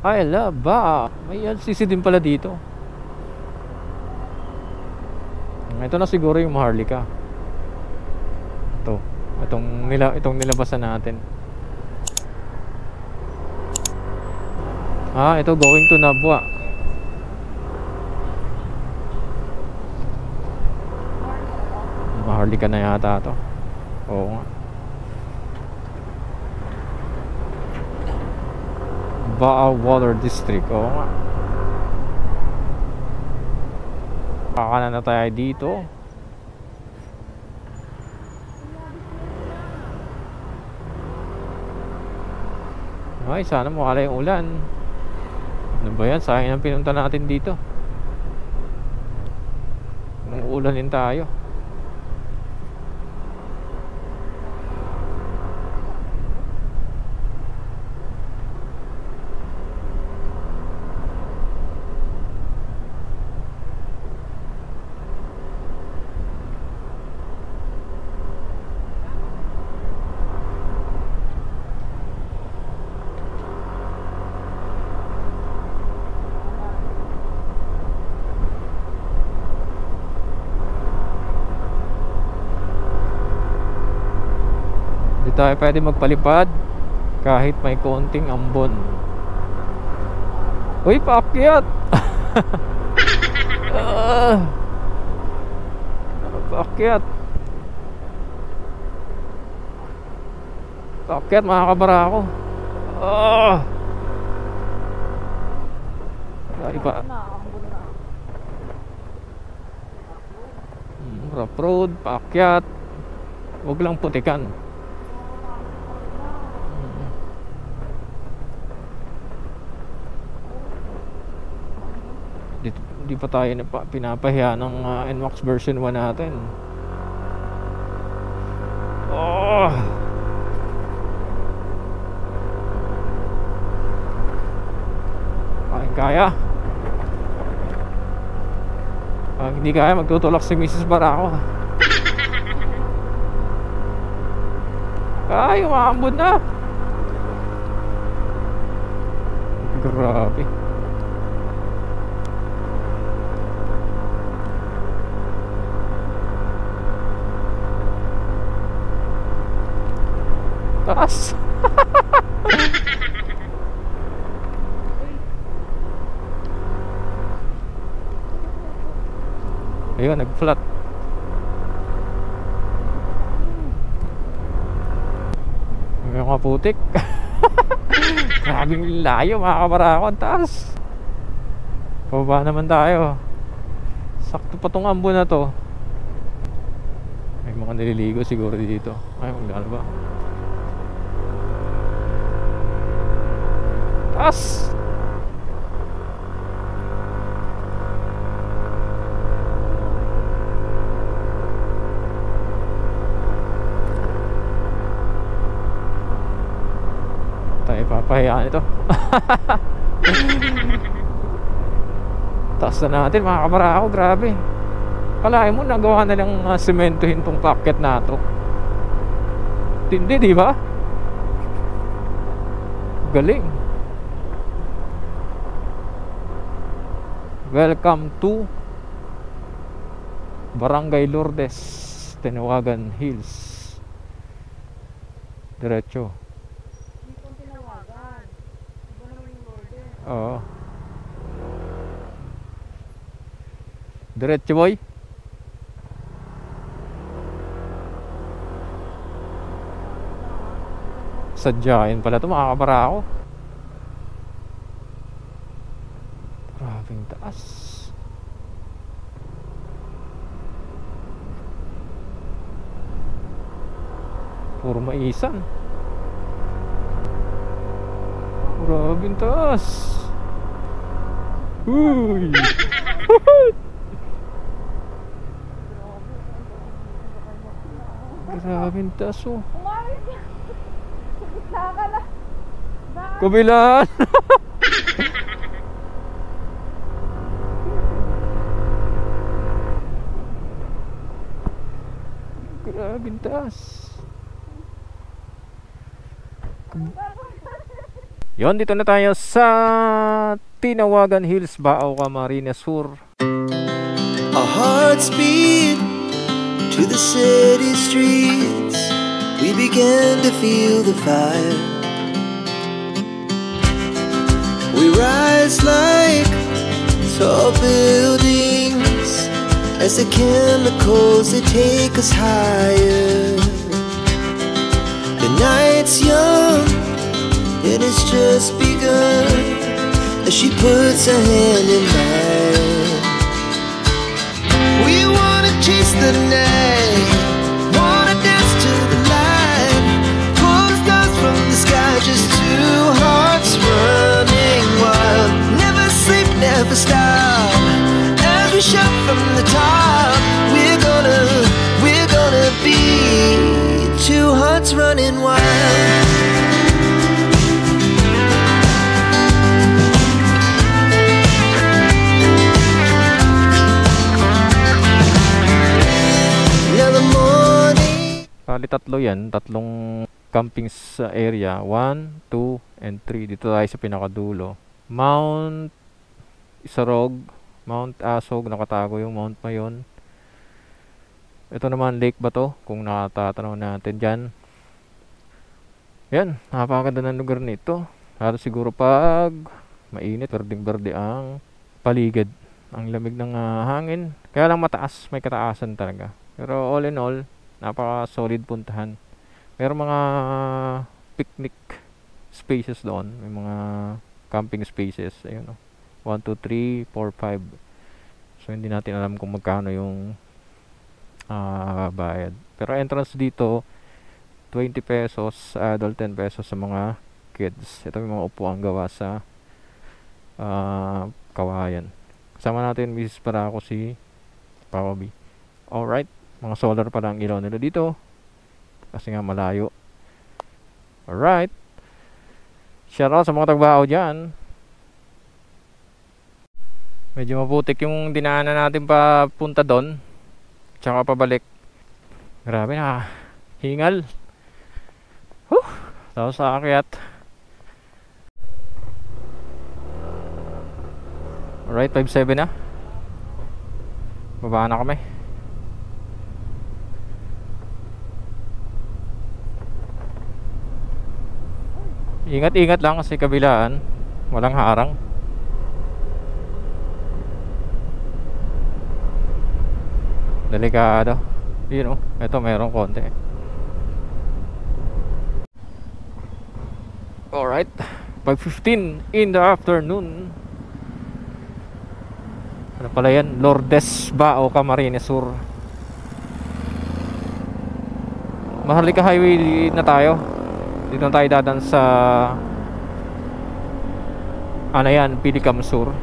Ay, ba? May LCC din pala dito. Ito na siguro yung Maharlika. Ito. Itong nilabasan natin. Ito going to Nabwa. Maharlika na yata to. Oo nga. Baal Water District. Oo nga. Kakanan na tayo dito. Ay, sana mawala yung ulan. Ano ba yan? Sayang ang pinunta natin dito. Ulanin tayo. Hindi tayo pwede magpalipad kahit may konting ambon. Uy, paakyat! Paakyat! Paakyat, makakabara ako. Iba. Rough road, paakyat. Huwag lang putikan. Hindi pa tayo pinapahiya ng NMAX version 1 natin. Kaya. Pag hindi kaya, magtutulak si Mrs. Barako. Ay, umaambon na. Grabe. Taas. Ayun, nag-flat. May mga putik. Grabing layo, makakabara ako. Ang taas. Pababa naman tayo. Sakto pa tong ambon na to. May mga nililigo siguro dito. Ay, magdala ba? Taas! Tayo papahayaan ito. Taas na natin, makakabara ako. Grabe. Kalahin mo, nagawa na lang sementohin tong packet na to. Tindi, di ba? Galing. Welcome to Barangay Lourdes, Tinawagan Hills. Diretso. Oo. Diretso, boy. Sadyain pala ito, makakabara ako. Grabing taas. Puro maisan. Grabing taas. Uy. Grabing taas, oh. Kabilaan. Grabing taas. Yon, dito na tayo sa Tinawagan Hills, Bao, Camarines Sur. Our hearts beat to the city streets. We began to feel the fire. We rise like tall buildings as the chemicals, they take us higher. The night's young and it's just begun as she puts her hand in mine. We wanna chase the night, wanna dance to the light, pull the stars from the sky, just two hearts running wild. Never sleep, never stop, as we shout from the top. We're gonna be two hearts running wild. Kali tatlo yan, tatlong camping sa area, 1, 2, and 3. Dito tayo sa pinakadulo. Mount Isarog, Mount Asog, nakatago yung Mount Mayon. Ito naman Lake Bato, kung nakatatanaw natin dyan. Yan, napakaganda ng lugar nito. Halos siguro pag mainit, berdeng-berde ang paligid. Ang lamig ng hangin. Kaya lang mataas, may kataasan talaga. Pero all in all, napaka solid puntahan. Mayroong mga picnic spaces doon, may mga camping spaces. Ayun, 1, 2, 3, 4, 5. So hindi natin alam kung magkano yung bayad. Pero entrance dito 20 pesos, adult 10 pesos sa mga kids. Ito may mga upuan gawa sa kawayan. Kasama natin Mrs. Parako, si Papa B. Alright, mga solar pa lang ilaw nila dito kasi nga malayo. Alright, shout out sa mga tagbao dyan. Medyo maputik yung dinaanan natin papunta doon tsaka pabalik. Grabe na hingal. Tapos sa akyat. Alright, 5-7 na. Baba na kami. Ingat-ingat lang kasi kabilaan walang harang. Delikado. Yun, ito mayroong konti. Alright, 5:15 in the afternoon. Ano pala yan? Lourdes, Bao, Camarines Sur. Maharlika Highway na tayo. Dito na tayo dadan sa ano yan, Pilicam Sur.